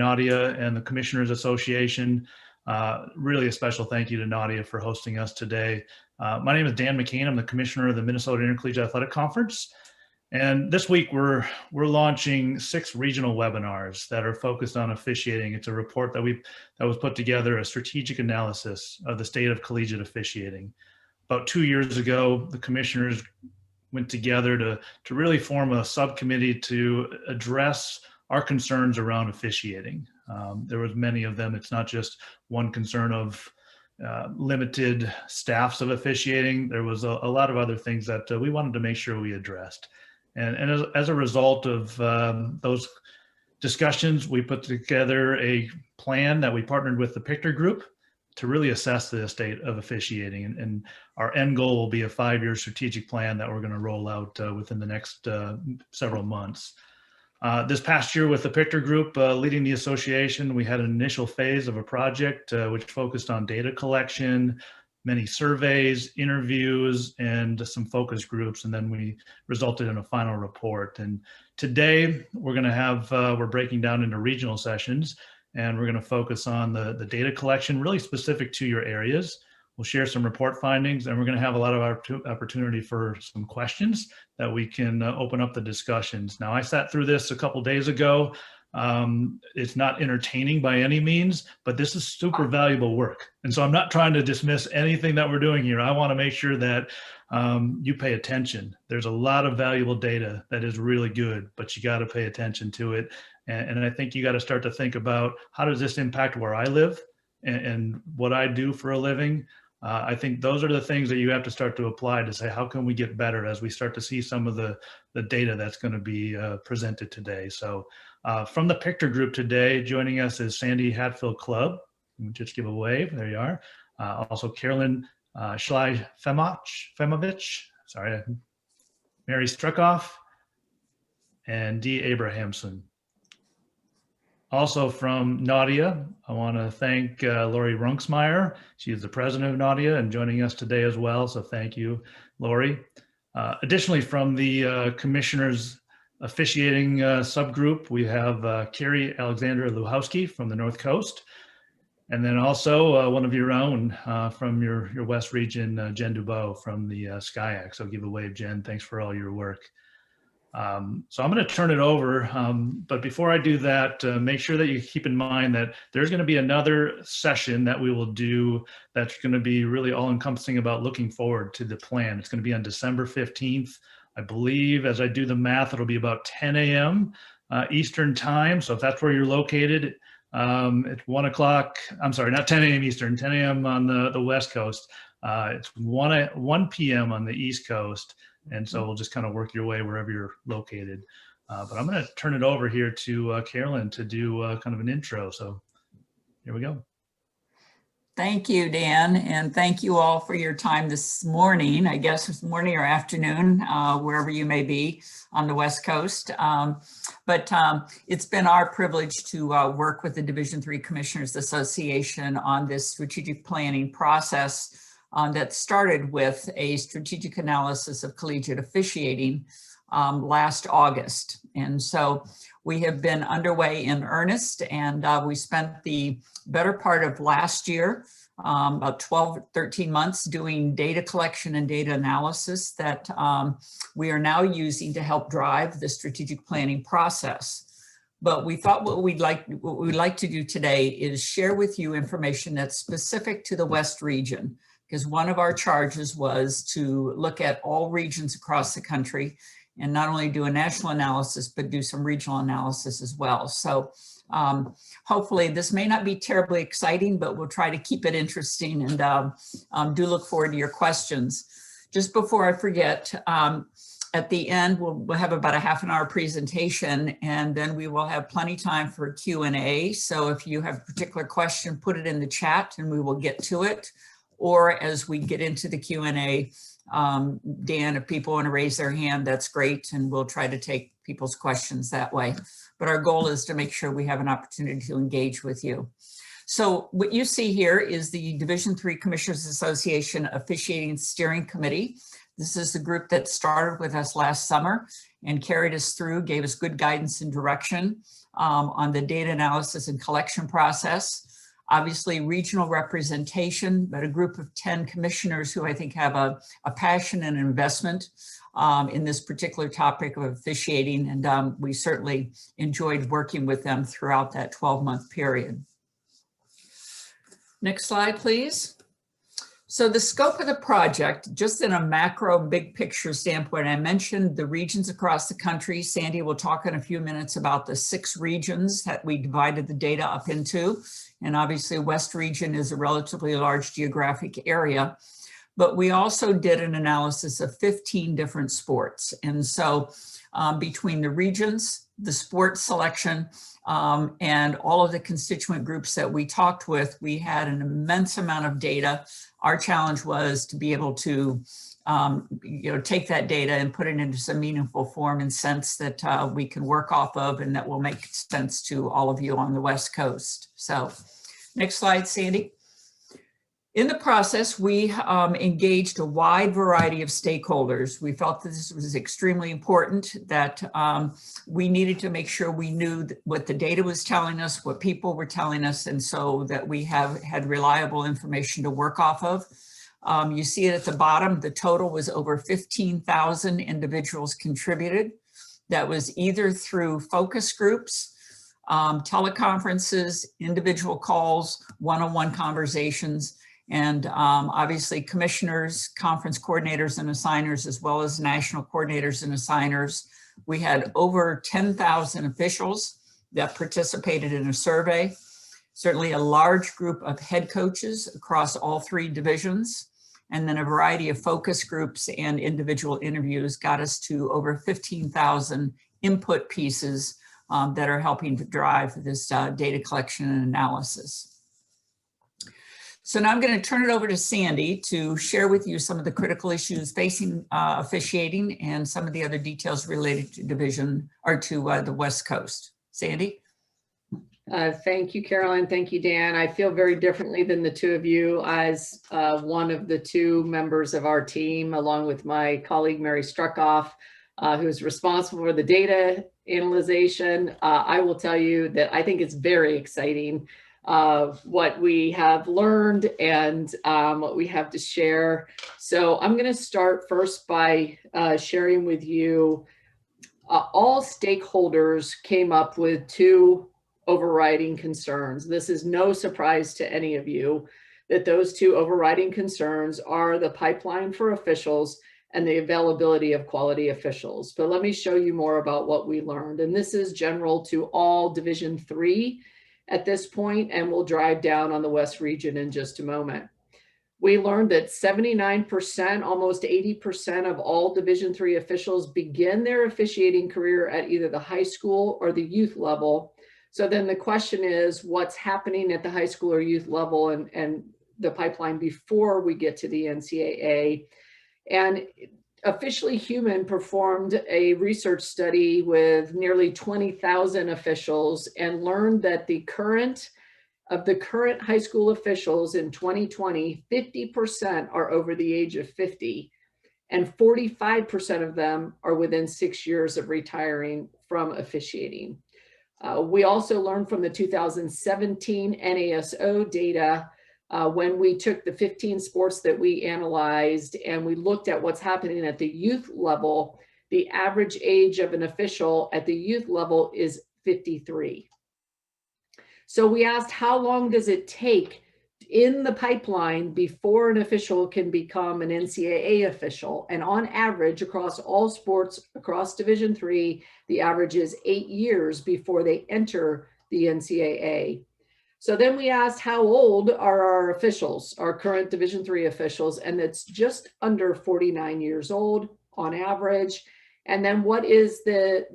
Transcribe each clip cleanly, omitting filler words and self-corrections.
NADIIIA and the Commissioners Association. Really a special thank you to NADIIIA for hosting us today. My name is Dan McCain. I'm the Commissioner of the Minnesota Intercollegiate Athletic Conference. And this week we're launching 6 regional webinars that are focused on officiating. It's a report that was put together, a strategic analysis of the state of collegiate officiating. About 2 years ago, the commissioners went together to really form a subcommittee to address our concerns around officiating. There was many of them. It's not just one concern of limited staffs of officiating. There was a lot of other things that we wanted to make sure we addressed. And as a result of those discussions, we put together a plan that we partnered with the Pictor Group to really assess the state of officiating. And our end goal will be a 5-year strategic plan that we're going to roll out within the next several months. This past year with the Pictor Group leading the association, we had an initial phase of a project which focused on data collection, many surveys, interviews, and some focus groups, and then we resulted in a final report. And today we're going to have, we're breaking down into regional sessions, and we're going to focus on the data collection really specific to your areas. We'll share some report findings, and we're going to have a lot of opportunity for some questions that we can open up the discussions. Now, I sat through this a couple days ago. It's not entertaining by any means, but this is super valuable work. And so I'm not trying to dismiss anything that we're doing here. I want to make sure that you pay attention. There's a lot of valuable data that is really good, but you got to pay attention to it. And I think you got to start to think about, how does this impact where I live and what I do for a living? I think those are the things that you have to start to apply to say, how can we get better as we start to see some of the data that's going to be presented today. So from the Pictor Group today, joining us is Sandy Hatfield-Clubb. Let me just give a wave. There you are. Also Carolyn Schley-Femovich, sorry, Mary Struckoff, and Dee Abrahamson. Also from NADIIIA, I want to thank Lori Runksmeyer. She is the president of NADIIIA and joining us today as well. So thank you, Lori. Additionally, from the Commissioners Officiating subgroup, we have Carrie Alexandra Luhowski from the North Coast. And then also one of your own from your West region, Jen Dubow from the SCIAC. So give a wave, Jen. Thanks for all your work. So I'm going to turn it over, but before I do that, make sure that you keep in mind that there's going to be another session that we will do that's going to be really all-encompassing about looking forward to the plan. It's going to be on December 15th. I believe, as I do the math, it'll be about 10 a.m. Eastern time. So if that's where you're located, it's 1 o'clock. I'm sorry, not 10 a.m. Eastern, 10 a.m. on the West Coast. It's 1 p.m. on the East Coast. And so we'll just kind of work your way wherever you're located. But I'm going to turn it over here to Carolyn to do kind of an intro. So here we go. Thank you, Dan, and thank you all for your time this morning. I guess it's morning or afternoon, wherever you may be on the West Coast. But it's been our privilege to work with the Division III Commissioners Association on this strategic planning process that started with a strategic analysis of collegiate officiating last August. And so we have been underway in earnest, and we spent the better part of last year, about 12, 13 months doing data collection and data analysis that we are now using to help drive the strategic planning process. But we thought what we'd like to do today is share with you information that's specific to the West region, because one of our charges was to look at all regions across the country and not only do a national analysis, but do some regional analysis as well. So hopefully this may not be terribly exciting, but we'll try to keep it interesting, and do look forward to your questions. Just before I forget, at the end, we'll have about a half-an-hour presentation, and then we will have plenty time for Q&A. So if you have a particular question, put it in the chat and we will get to it. Or as we get into the Q&A, Dan, if people want to raise their hand, that's great, and we'll try to take people's questions that way. But our goal is to make sure we have an opportunity to engage with you. So what you see here is the Division III Commissioners Association Officiating Steering Committee. This is the group that started with us last summer and carried us through, gave us good guidance and direction on the data analysis and collection process. Obviously, regional representation, but a group of 10 commissioners who I think have a passion and investment in this particular topic of officiating. And we certainly enjoyed working with them throughout that 12-month period. Next slide, please. So the scope of the project, just in a macro big picture standpoint, I mentioned the regions across the country. Sandy will talk in a few minutes about the 6 regions that we divided the data up into. And obviously West region is a relatively large geographic area, but we also did an analysis of 15 different sports. And so between the regions, the sports selection, and all of the constituent groups that we talked with, we had an immense amount of data. Our challenge was to be able to take that data and put it into some meaningful form and sense that we can work off of and that will make sense to all of you on the West Coast. So next slide, Sandy. In the process, we engaged a wide variety of stakeholders. We felt that this was extremely important, that we needed to make sure we knew what the data was telling us, what people were telling us, and so that we had reliable information to work off of. You see it at the bottom, the total was over 15,000 individuals contributed. That was either through focus groups, teleconferences, individual calls, one-on-one conversations, and obviously commissioners, conference coordinators and assigners, as well as national coordinators and assigners. We had over 10,000 officials that participated in a survey, certainly a large group of head coaches across all 3 divisions, and then a variety of focus groups and individual interviews got us to over 15,000 input pieces that are helping to drive this data collection and analysis. So now I'm going to turn it over to Sandy to share with you some of the critical issues facing officiating and some of the other details related to division or to the West Coast. Sandy? Thank you, Carolyn. Thank you, Dan. I feel very differently than the 2 of you as one of the 2 members of our team, along with my colleague, Mary Struckoff, who is responsible for the data analyzation. I will tell you that I think it's very exciting what we have learned and what we have to share. So I'm going to start first by sharing with you all stakeholders came up with 2 overriding concerns. This is no surprise to any of you that those 2 overriding concerns are the pipeline for officials and the availability of quality officials. But let me show you more about what we learned. And this is general to all Division 3 at this point, and we'll drive down on the West region in just a moment. We learned that 79%, almost 80% of all Division 3 officials begin their officiating career at either the high school or the youth level. So then the question is, what's happening at the high school or youth level and the pipeline before we get to the NCAA? And Officially Human performed a research study with nearly 20,000 officials and learned that the current high school officials in 2020, 50% are over the age of 50, and 45% of them are within 6 years of retiring from officiating. We also learned from the 2017 NASO data when we took the 15 sports that we analyzed and we looked at what's happening at the youth level, the average age of an official at the youth level is 53. So we asked, how long does it take in the pipeline before an official can become an NCAA official? And on average, across all sports, across Division 3, the average is 8 years before they enter the NCAA. So then we asked, how old are our officials, our current Division 3 officials? And it's just under 49 years old on average. And then what is the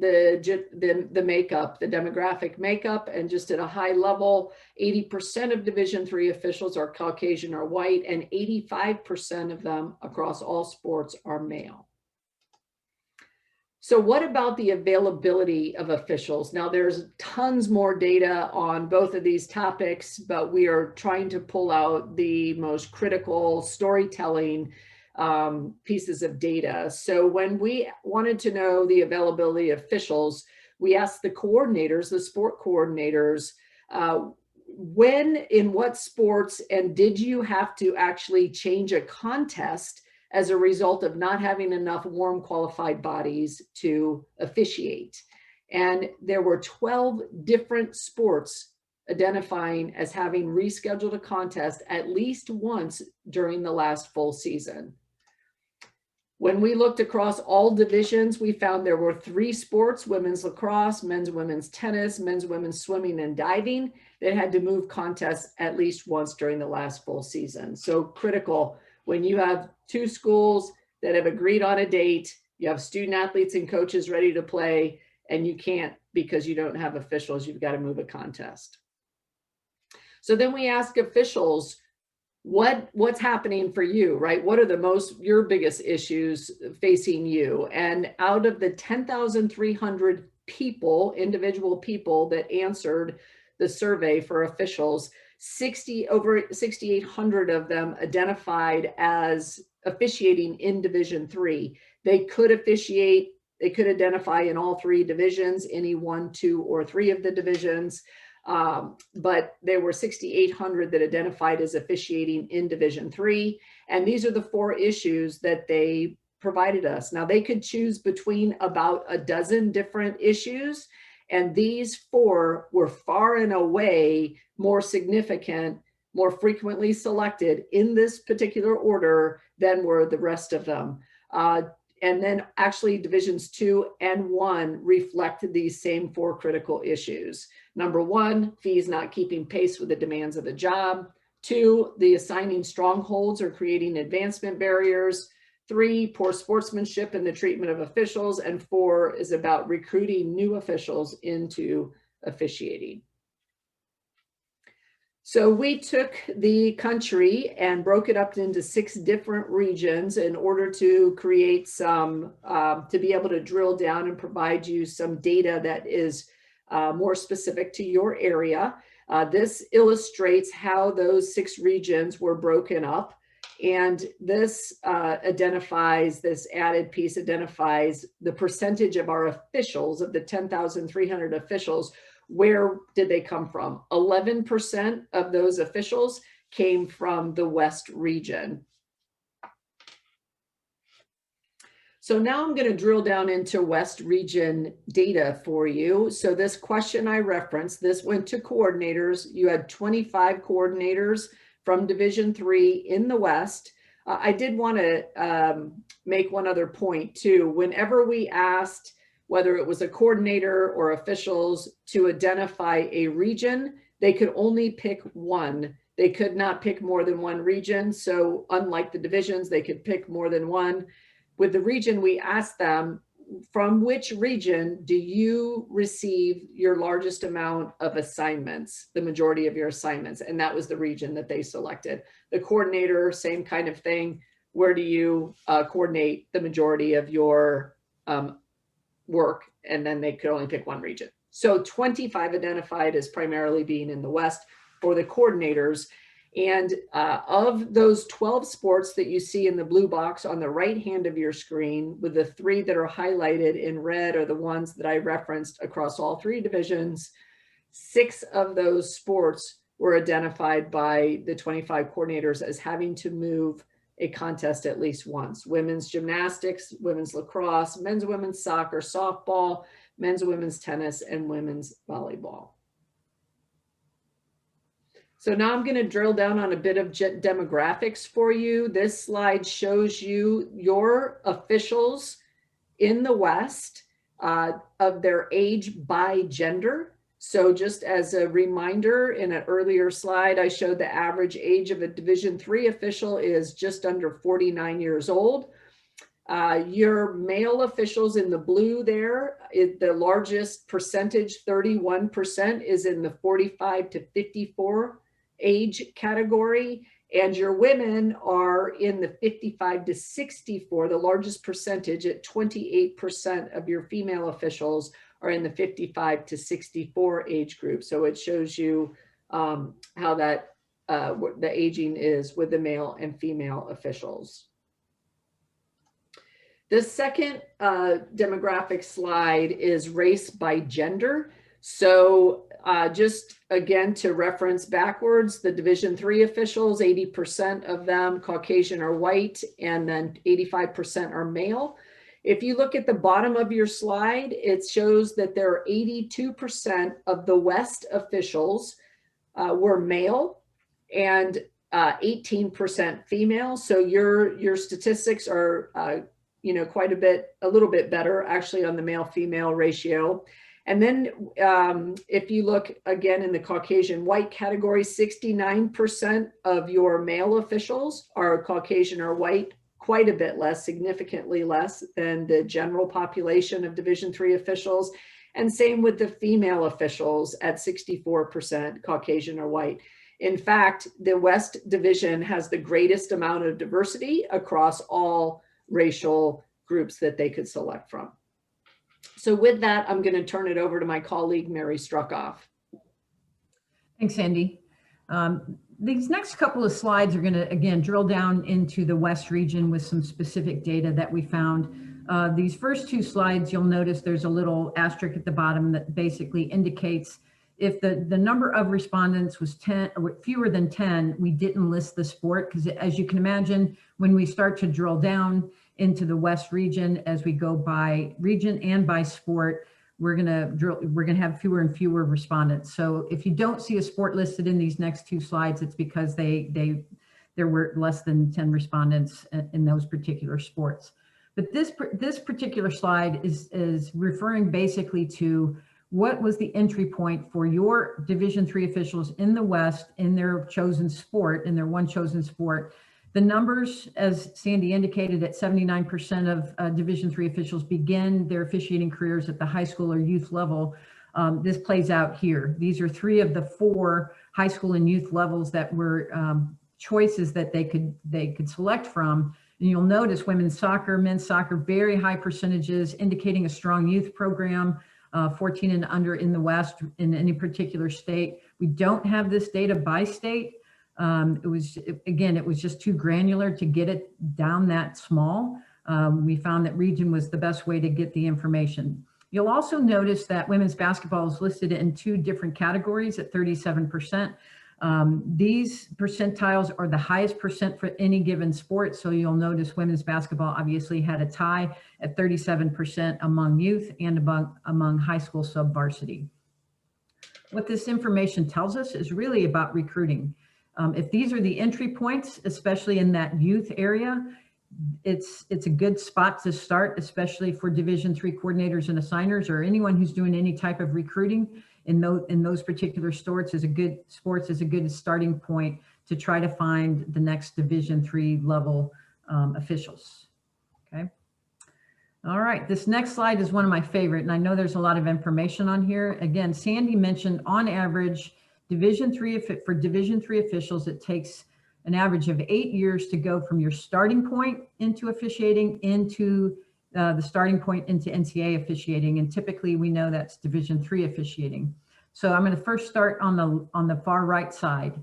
makeup, the demographic makeup? And just at a high level, 80% of Division 3 officials are Caucasian or white, and 85% of them across all sports are male. So what about the availability of officials? Now there's tons more data on both of these topics, but we are trying to pull out the most critical storytelling pieces of data. So when we wanted to know the availability of officials, we asked the coordinators, the sport coordinators, when, in what sports, and did you have to actually change a contest as a result of not having enough warm qualified bodies to officiate? And there were 12 different sports identifying as having rescheduled a contest at least once during the last full season. When we looked across all divisions, we found there were 3 sports: women's lacrosse, men's and women's tennis, men's and women's swimming and diving, that had to move contests at least once during the last full season. So critical when you have 2 schools that have agreed on a date, you have student athletes and coaches ready to play, and you can't because you don't have officials, you've got to move a contest. So then we ask officials, what's happening for you, right? What are your biggest issues facing you? And out of the 10,300 people, individual people that answered the survey for officials, over 6,800 of them identified as officiating in Division III. They could officiate, they could identify in all 3 divisions, any 1, 2, or 3 of the divisions. But there were 6,800 that identified as officiating in Division III. And these are the 4 issues that they provided us. Now, they could choose between about a dozen different issues, and these 4 were far and away more significant, more frequently selected in this particular order than were the rest of them. And then actually Divisions 2 and 1 reflect these same 4 critical issues. Number 1, fees not keeping pace with the demands of the job. 2, the assigning strongholds or creating advancement barriers. 3, poor sportsmanship in the treatment of officials. And 4 is about recruiting new officials into officiating. So we took the country and broke it up into 6 different regions in order to create some, to be able to drill down and provide you some data that is more specific to your area. This illustrates how those 6 regions were broken up. And this identifies, this added piece identifies the percentage of our officials, of the 10,300 officials. Where did they come from? 11% of those officials came from the West region. So now I'm going to drill down into West region data for you. So this question I referenced, this went to coordinators. You had 25 coordinators from Division III in the West. I did want to make one other point too. Whenever we asked whether it was a coordinator or officials to identify a region, they could only pick one. They could not pick more than one region. So unlike the divisions, they could pick more than one. With the region, we asked them, from which region do you receive your largest amount of assignments, the majority of your assignments? And that was the region that they selected. The coordinator, same kind of thing. Where do you coordinate the majority of your work? And then they could only pick one region. So 25 identified as primarily being in the West for the coordinators. And of those 12 sports that you see in the blue box on the right hand of your screen, with the 3 that are highlighted in red are the ones that I referenced across all 3 divisions. 6 of those sports were identified by the 25 coordinators as having to move a contest at least once. Women's gymnastics, women's lacrosse, men's and women's soccer, softball, men's and women's tennis, and women's volleyball. So now I'm going to drill down on a bit of demographics for you. This slide shows you your officials in the West of their age by gender. So just as a reminder, in an earlier slide, I showed the average age of a Division III official is just under 49 years old. Your male officials in the blue there, the largest percentage, 31%, is in the 45 to 54 age category. And your women are in the 55 to 64, the largest percentage at 28% of your female officials are in the 55 to 64 age group. So it shows you how that the aging is with the male and female officials. This second demographic slide is race by gender. So just again, to reference backwards, the Division III officials, 80% of them Caucasian or white, and then 85% are male. If you look at the bottom of your slide, it shows that there are 82% of the West officials were male and 18% female. So your statistics are a little bit better actually on the male-female ratio. And then if you look again in the Caucasian white category, 69% of your male officials are Caucasian or white, quite a bit less, significantly less than the general population of Division III officials. And same with the female officials at 64% Caucasian or white. In fact, the West Division has the greatest amount of diversity across all racial groups that they could select from. So with that, I'm going to turn it over to my colleague, Mary Struckoff. Thanks, Sandy. These next couple of slides are going to, again, drill down into the West region with some specific data that we found. These first two slides, you'll notice there's a little asterisk at the bottom that basically indicates if the number of respondents was 10 or fewer than 10, we didn't list the sport, because as you can imagine, when we start to drill down into the West region, as we go by region and by sport, we're gonna have fewer and fewer respondents. So if you don't see a sport listed in these next two slides, it's because there were less than 10 respondents in those particular sports. But this particular slide is referring basically to what was the entry point for your Division III officials in the West in their chosen sport, in their one chosen sport. The numbers, as Sandy indicated, at 79% of Division III officials begin their officiating careers at the high school or youth level. This plays out here. These are 3 of the 4 high school and youth levels that were choices that they could select from. And you'll notice women's soccer, men's soccer, very high percentages, indicating a strong youth program, 14 and under in the West in any particular state. We don't have this data by state. It was just too granular to get it down that small. We found that region was the best way to get the information. You'll also notice that women's basketball is listed in 2 different categories at 37%. These percentiles are the highest percent for any given sport. So you'll notice women's basketball obviously had a tie at 37% among youth and among high school sub-varsity. What this information tells us is really about recruiting. If these are the entry points, especially in that youth area, it's a good spot to start, especially for Division III coordinators and assigners or anyone who's doing any type of recruiting in those particular sports is a good starting point to try to find the next Division III level officials. Okay. All right, this next slide is one of my favorite, and I know there's a lot of information on here. Again, Sandy mentioned on average, for Division III officials, it takes an average of 8 years to go from your starting point into officiating into the starting point into NCAA officiating, and typically we know that's Division III officiating. So I'm going to first start on the far right side.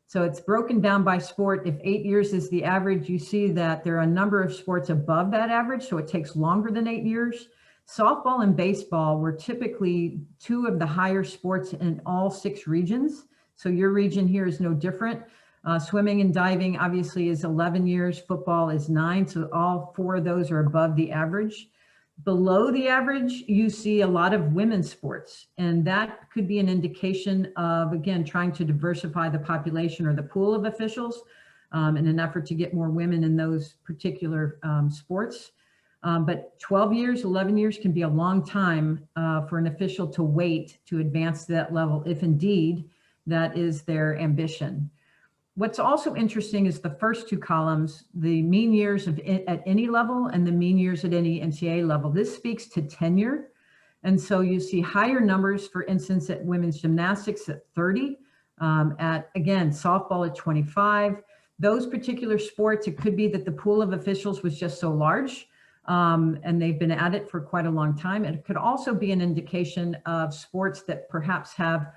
So it's broken down by sport. If 8 years is the average, you see that there are a number of sports above that average, so it takes longer than 8 years. Softball and baseball were typically 2 of the higher sports in all 6 regions. So your region here is no different. Swimming and diving obviously is 11 years, football is 9, so all 4 of those are above the average. Below the average, you see a lot of women's sports, and that could be an indication of, again, trying to diversify the population or the pool of officials in an effort to get more women in those particular sports. But 12 years, 11 years can be a long time for an official to wait to advance to that level, if indeed that is their ambition. What's also interesting is the first 2 columns, the mean years at any level and the mean years at any NCAA level. This speaks to tenure. And so you see higher numbers, for instance, at women's gymnastics at 30, at, again, softball at 25. Those particular sports, it could be that the pool of officials was just so large and they've been at it for quite a long time. It could also be an indication of sports that perhaps have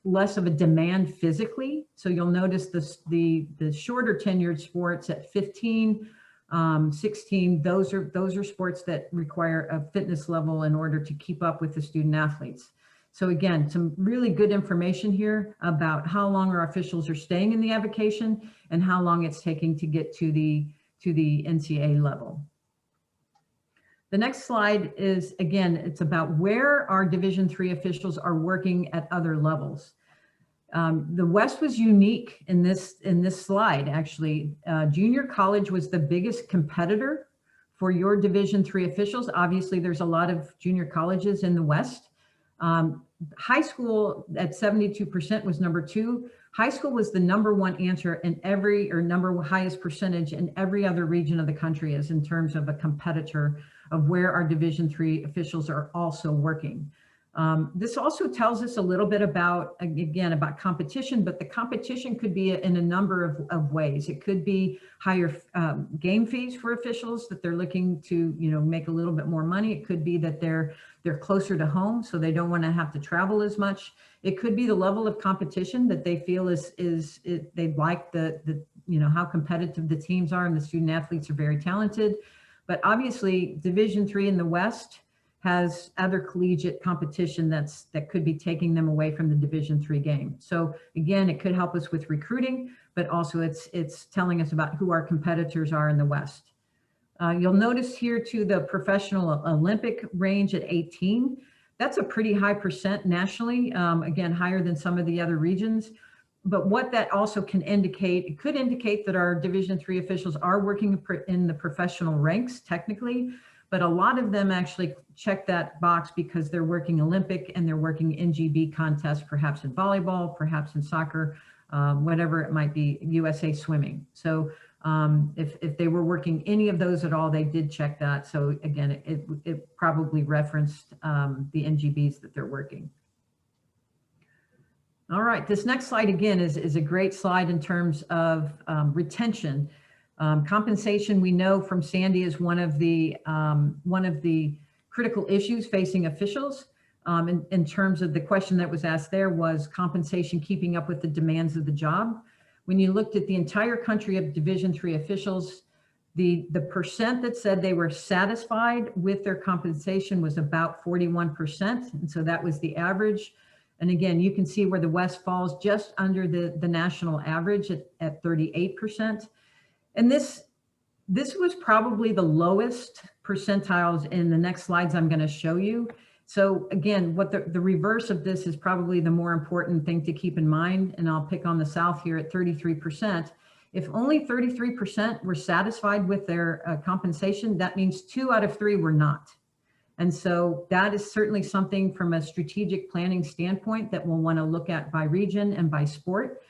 less of a demand physically. So you'll notice the shorter tenured sports at 15 16, those are sports that require a fitness level in order to keep up with the student athletes. So again, some really good information here about how long our officials are staying in the avocation and how long it's taking to get to the NCAA level. The next slide is, again, it's about where our Division III officials are working at other levels. The West was unique in this slide, actually. Junior college was the biggest competitor for your Division III officials. Obviously, there's a lot of junior colleges in the West. High school at 72% was number 2. High school was the number 1 answer in every, or highest percentage in every other region of the country, as in terms of a competitor of where our Division III officials are also working. This also tells us a little bit about, again, about competition, but the competition could be in a number of ways. It could be higher game fees for officials, that they're looking to, make a little bit more money. It could be that they're closer to home, so they don't want to have to travel as much. It could be the level of competition that they feel they like how competitive the teams are, and the student athletes are very talented. But obviously, Division III in the West has other collegiate competition that could be taking them away from the Division III game. So again, it could help us with recruiting, but also it's telling us about who our competitors are in the West. You'll notice here too, the professional Olympic range at 18. That's a pretty high percent nationally, again, higher than some of the other regions. But what that also can indicate, it could indicate that our Division III officials are working in the professional ranks technically, but a lot of them actually check that box because they're working Olympic and they're working NGB contests, perhaps in volleyball, perhaps in soccer, whatever it might be, USA swimming. So if they were working any of those at all, they did check that. So again, it probably referenced the NGBs that they're working. All right, this next slide again is a great slide in terms of retention. Compensation, we know from Sandy, is one of the critical issues facing officials. In terms of the question that was asked there, was compensation keeping up with the demands of the job? When you looked at the entire country of Division III officials, the percent that said they were satisfied with their compensation was about 41%. And so that was the average. And again, you can see where the West falls just under the national average at 38%. And this was probably the lowest percentiles in the next slides I'm going to show you. So again, what the reverse of this is probably the more important thing to keep in mind. And I'll pick on the South here at 33%. If only 33% were satisfied with their compensation, that means 2 out of 3 were not. And so that is certainly something from a strategic planning standpoint that we'll want to look at by region and by sport,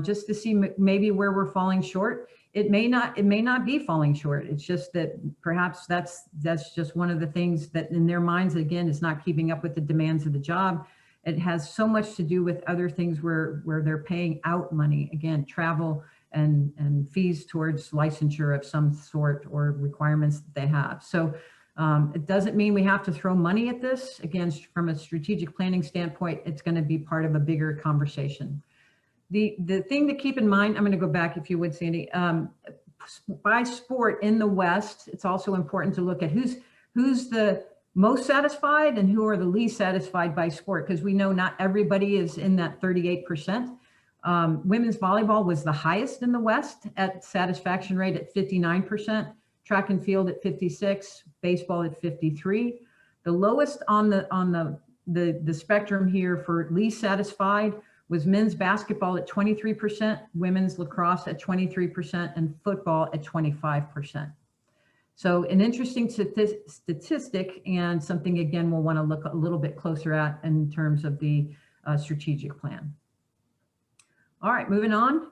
just to see maybe where we're falling short. It may not be falling short. It's just that perhaps that's just one of the things that in their minds, again, is not keeping up with the demands of the job. It has so much to do with other things where they're paying out money, again, travel and fees towards licensure of some sort or requirements that they have. So it doesn't mean we have to throw money at this. Again, from a strategic planning standpoint, it's going to be part of a bigger conversation. The thing to keep in mind, I'm going to go back if you would, Sandy, by sport in the West, it's also important to look at who's the most satisfied and who are the least satisfied by sport, because we know not everybody is in that 38%. Women's volleyball was the highest in the West at satisfaction rate at 59%, track and field at 56%, baseball at 53%. The lowest on the spectrum here for least satisfied was men's basketball at 23%, women's lacrosse at 23%, and football at 25%. So an interesting statistic, and something, again, we'll want to look a little bit closer at in terms of the strategic plan. All right, moving on.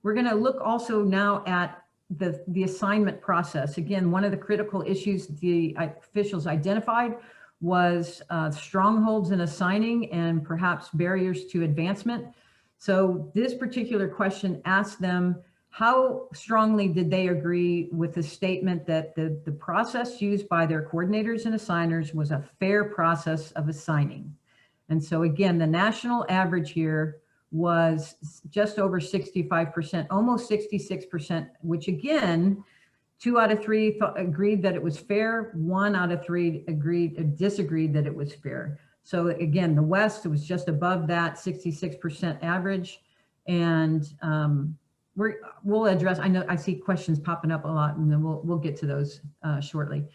We're going to look also now at the assignment process. Again, one of the critical issues the officials identified was strongholds in assigning and perhaps barriers to advancement. So this particular question asked them, how strongly did they agree with the statement that the process used by their coordinators and assigners was a fair process of assigning? And so again, the national average here was just over 65%, almost 66%, which again, 2 out of 3 agreed that it was fair. 1 out of 3 disagreed that it was fair. So again, the West was just above that 66% average. And we'll address, I know I see questions popping up a lot, and then we'll get to those shortly.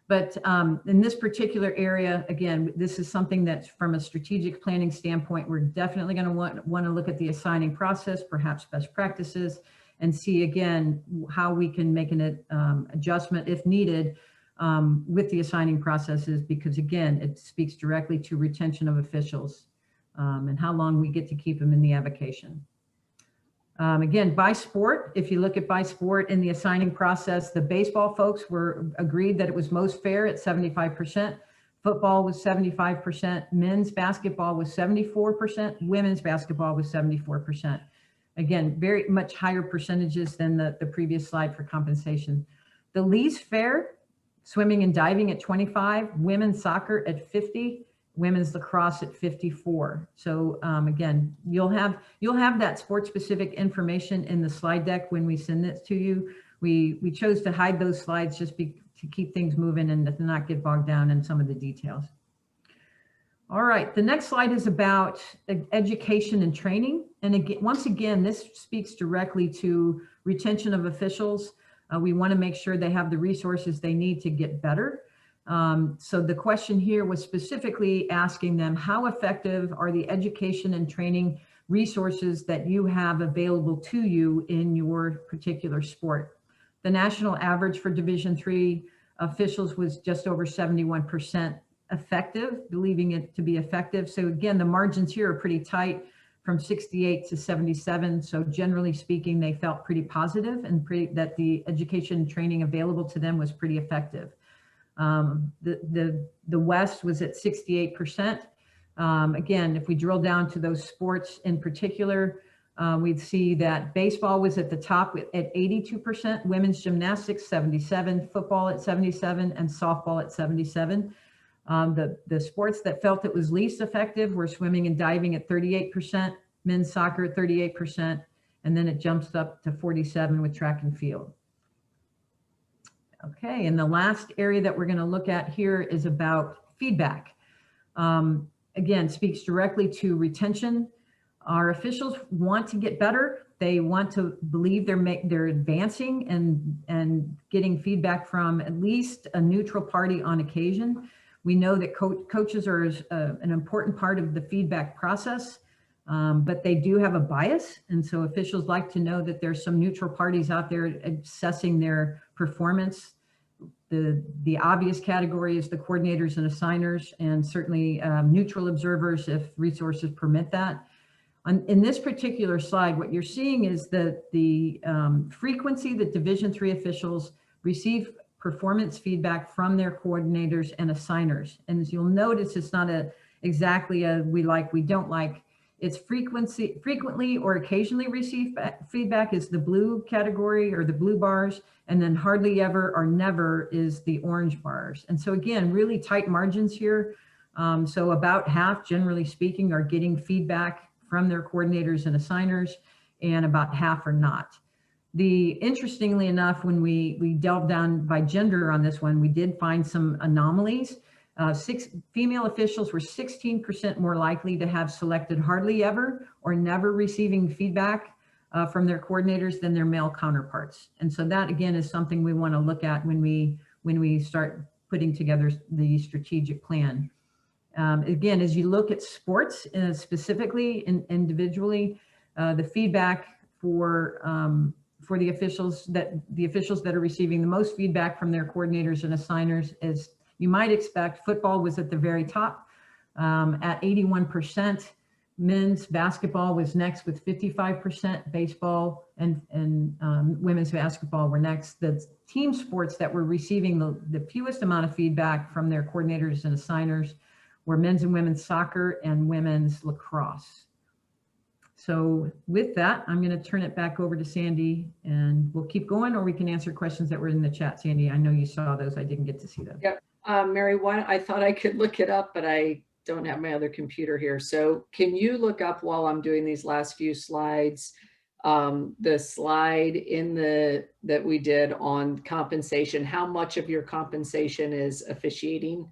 But in this particular area, again, this is something that's from a strategic planning standpoint, we're definitely going to want to look at the assigning process, perhaps best practices, and see again how we can make an adjustment if needed with the assigning processes, because again, it speaks directly to retention of officials and how long we get to keep them in the avocation. Again, by sport, if you look at by sport in the assigning process, the baseball folks agreed that it was most fair at 75%. Football was 75%. Men's basketball was 74%. Women's basketball was 74%. Again, very much higher percentages than the previous slide for compensation. The least fair, swimming and diving at 25, women's soccer at 50, women's lacrosse at 54. So again, you'll have that sport specific information in the slide deck when we send this to you. We chose to hide those slides just to keep things moving and to not get bogged down in some of the details. All right, the next slide is about education and training. And again, once again, this speaks directly to retention of officials. We want to make sure they have the resources they need to get better. So the question here was specifically asking them, how effective are the education and training resources that you have available to you in your particular sport? The national average for Division III officials was just over 71% effective, believing it to be effective. So again, the margins here are pretty tight, from 68 to 77. So generally speaking, they felt pretty positive and that the education and training available to them was pretty effective. The West was at 68%. Again, if we drill down to those sports in particular, we'd see that baseball was at the top at 82%, women's gymnastics 77, football at 77, and softball at 77. The sports that felt it was least effective were swimming and diving at 38%, men's soccer at 38%, and then it jumps up to 47 with track and field. Okay, and the last area that we're going to look at here is about feedback. Again, speaks directly to retention. Our officials want to get better. They want to believe they're advancing and getting feedback from at least a neutral party on occasion. We know that coaches are an important part of the feedback process, but they do have a bias. And so officials like to know that there's some neutral parties out there assessing their performance. The obvious category is the coordinators and assigners, and certainly neutral observers if resources permit that. In this particular slide, what you're seeing is that the frequency that Division III officials receive performance feedback from their coordinators and assigners. And as you'll notice, it's not exactly a we like, we don't like. It's frequently or occasionally receive feedback is the blue category or the blue bars, and then hardly ever or never is the orange bars. And so again, really tight margins here. So about half, generally speaking, are getting feedback from their coordinators and assigners, and about half are not. Interestingly enough, when we delved down by gender on this one, we did find some anomalies. Female officials were 16% more likely to have selected hardly ever or never receiving feedback from their coordinators than their male counterparts. And so that again is something we want to look at when we start putting together the strategic plan. Again, as you look at sports specifically and individually, the feedback for the officials that are receiving the most feedback from their coordinators and assigners is, you might expect, football was at the very top at 81%. Men's basketball was next with 55%. Baseball and women's basketball were next. The team sports that were receiving the fewest amount of feedback from their coordinators and assigners were men's and women's soccer and women's lacrosse. So with that, I'm going to turn it back over to Sandy, and we'll keep going, or we can answer questions that were in the chat. Sandy, I know you saw those. I didn't get to see them. Yep. Mary, I thought I could look it up, but I don't have my other computer here. So can you look up while I'm doing these last few slides, the slide that we did on compensation, how much of your compensation is officiating?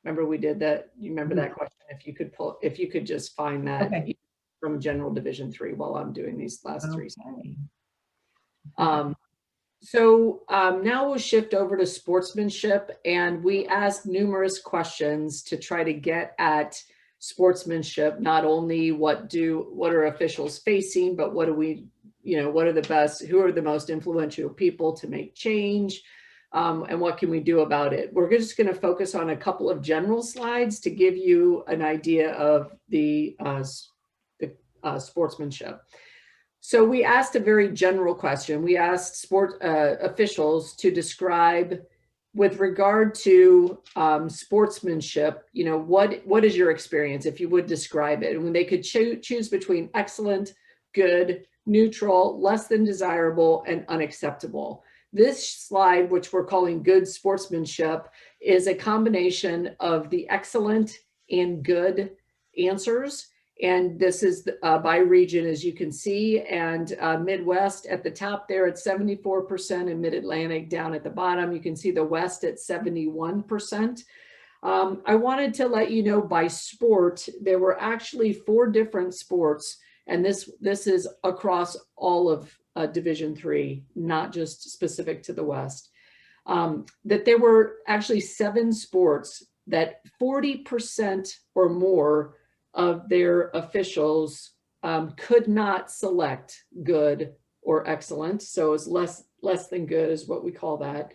Remember we did that? You remember that question? If you could just find that Okay. from General Division 3 while I'm doing these last three slides. Okay. Now we'll shift over to sportsmanship, and we asked numerous questions to try to get at sportsmanship. Not only what are officials facing, but what are who are the most influential people to make change, and what can we do about it? We're just going to focus on a couple of general slides to give you an idea of the sportsmanship. So we asked a very general question. We asked officials to describe, with regard to sportsmanship, what is your experience, if you would describe it? And when they could choose between excellent, good, neutral, less than desirable, and unacceptable. This slide, which we're calling good sportsmanship, is a combination of the excellent and good answers. And this is by region, as you can see, and Midwest at the top there at 74%, and Mid-Atlantic down at the bottom. You can see the West at 71%. I wanted to let you know by sport, there were actually 4 different sports, and this is across all of Division 3, not just specific to the West, that there were actually 7 sports that 40% or more of their officials could not select good or excellent. So it's less than good is what we call that.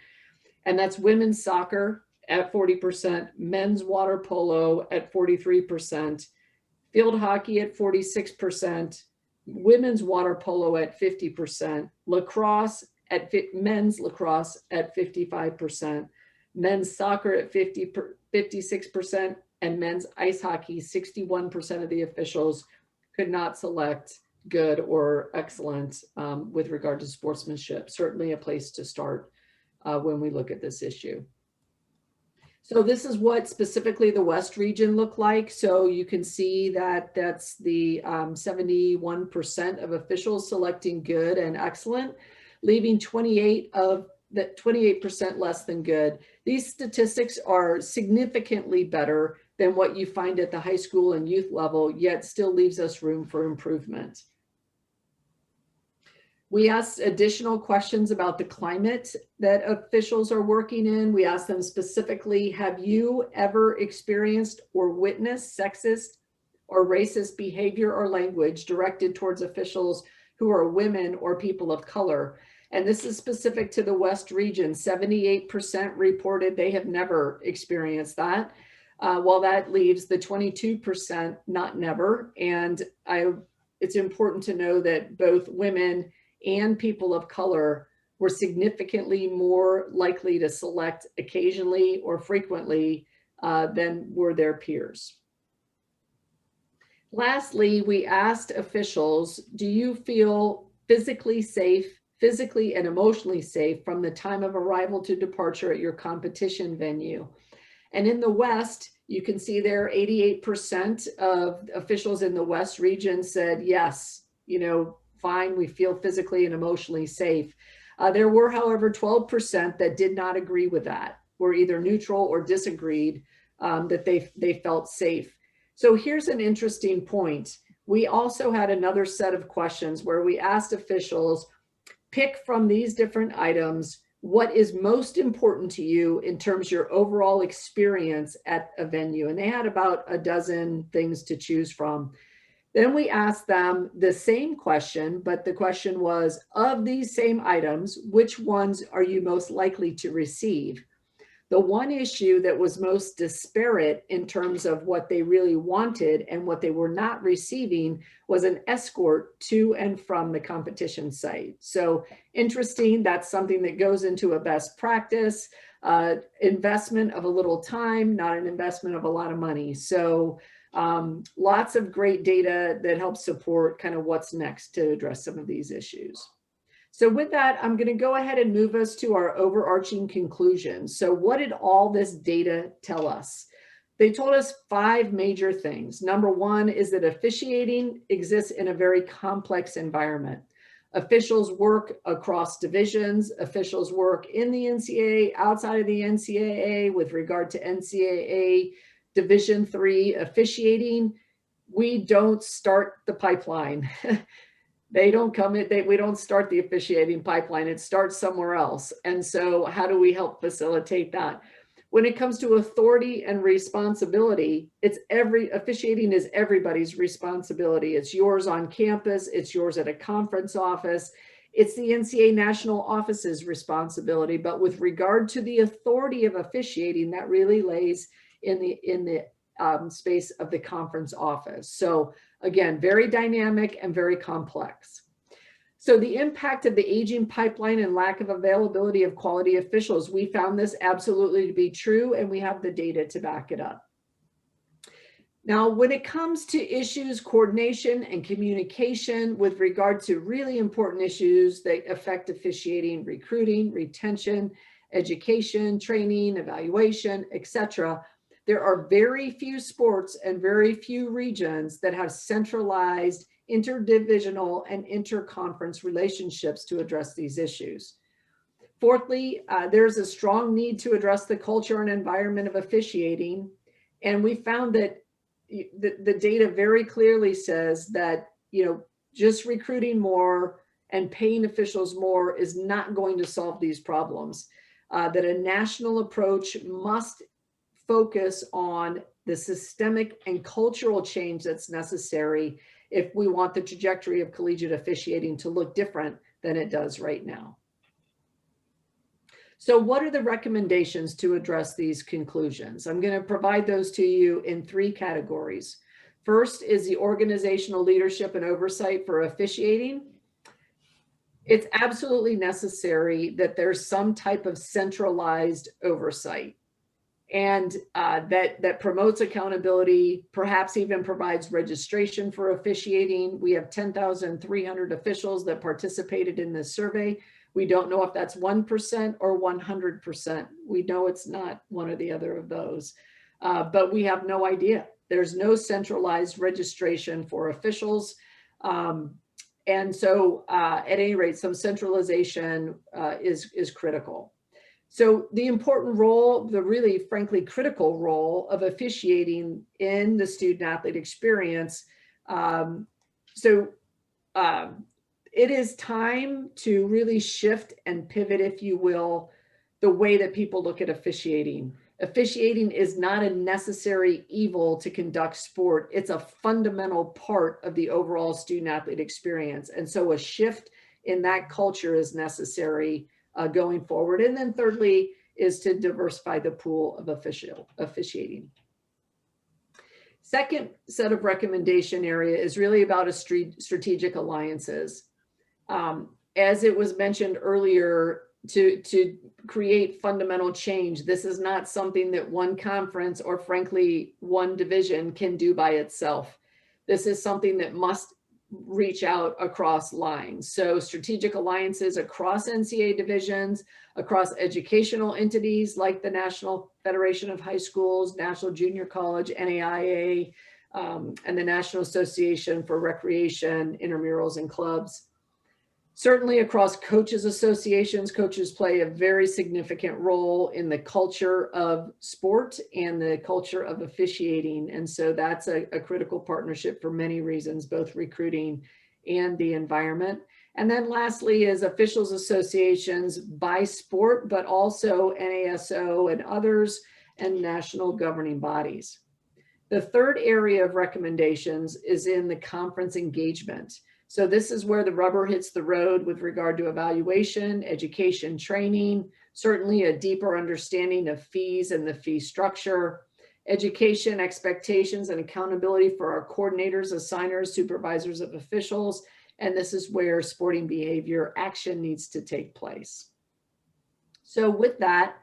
And that's women's soccer at 40%, men's water polo at 43%, field hockey at 46%, women's water polo at 50%, men's lacrosse at 55%, men's soccer at 56%, and men's ice hockey, 61% of the officials could not select good or excellent with regard to sportsmanship. Certainly a place to start when we look at this issue. So this is what specifically the West region looked like. So you can see that that's the 71% of officials selecting good and excellent, leaving 28% less than good. These statistics are significantly better than what you find at the high school and youth level, yet still leaves us room for improvement. We asked additional questions about the climate that officials are working in. We asked them specifically, have you ever experienced or witnessed sexist or racist behavior or language directed towards officials who are women or people of color? And this is specific to the West region. 78% reported they have never experienced that. While that leaves the 22% not never. And it's important to know that both women and people of color were significantly more likely to select occasionally or frequently than were their peers. Lastly, we asked officials, do you feel physically and emotionally safe from the time of arrival to departure at your competition venue? And in the West, you can see there 88% of officials in the West region said, yes, fine, we feel physically and emotionally safe. There were, however, 12% that did not agree with that, were either neutral or disagreed that they felt safe. So here's an interesting point. We also had another set of questions where we asked officials, pick from these different items what is most important to you in terms of your overall experience at a venue. And they had about a dozen things to choose from. Then we asked them the same question, but the question was, of these same items, which ones are you most likely to receive? The one issue that was most disparate in terms of what they really wanted and what they were not receiving was an escort to and from the competition site. So interesting, that's something that goes into a best practice, investment of a little time, not an investment of a lot of money. So lots of great data that helps support kind of what's next to address some of these issues. So with that, I'm going to go ahead and move us to our overarching conclusion. So what did all this data tell us? They told us 5 major things. Number 1 is that officiating exists in a very complex environment. Officials work across divisions. Officials work in the NCAA, outside of the NCAA with regard to NCAA Division III officiating. We don't start the pipeline. They don't come in, we don't start the officiating pipeline. It starts somewhere else. And so how do we help facilitate that? When it comes to authority and responsibility, officiating is everybody's responsibility. It's yours on campus. It's yours at a conference office. It's the NCAA national office's responsibility. But with regard to the authority of officiating, that really lays in the space of the conference office. So again, very dynamic and very complex. So the impact of the aging pipeline and lack of availability of quality officials, we found this absolutely to be true, and we have the data to back it up. Now, when it comes to issues, coordination and communication with regard to really important issues that affect officiating, recruiting, retention, education, training, evaluation, etc., there are very few sports and very few regions that have centralized interdivisional and interconference relationships to address these issues. Fourthly, there's a strong need to address the culture and environment of officiating. And we found that the data very clearly says that, just recruiting more and paying officials more is not going to solve these problems. That a national approach must focus on the systemic and cultural change that's necessary if we want the trajectory of collegiate officiating to look different than it does right now. So what are the recommendations to address these conclusions? I'm going to provide those to you in 3 categories. First is the organizational leadership and oversight for officiating. It's absolutely necessary that there's some type of centralized oversight, and that promotes accountability, perhaps even provides registration for officiating. We have 10,300 officials that participated in this survey. We don't know if that's 1% or 100%. We know it's not one or the other of those, but we have no idea. There's no centralized registration for officials. And so at any rate, some centralization is critical. So the important role, the really frankly critical role of officiating in the student athlete experience. It is time to really shift and pivot, if you will, the way that people look at officiating. Officiating is not a necessary evil to conduct sport. It's a fundamental part of the overall student athlete experience. And so a shift in that culture is necessary going forward. And then thirdly is to diversify the pool of officiating. Second set of recommendation area is really about strategic alliances. As it was mentioned earlier, to create fundamental change, this is not something that one conference or frankly one division can do by itself. This is something that must reach out across lines. So strategic alliances across NCAA divisions, across educational entities like the National Federation of High Schools, National Junior College, NAIIA, and the National Association for Recreation, Intramurals, and Clubs. Certainly across coaches associations, coaches play a very significant role in the culture of sport and the culture of officiating. And so that's a critical partnership for many reasons, both recruiting and the environment. And then lastly is officials associations by sport, but also NASO and others, and national governing bodies. The third area of recommendations is in the conference engagement. So this is where the rubber hits the road with regard to evaluation, education, training, certainly a deeper understanding of fees and the fee structure, education, expectations, and accountability for our coordinators, assigners, supervisors of officials. And this is where sporting behavior action needs to take place. So with that,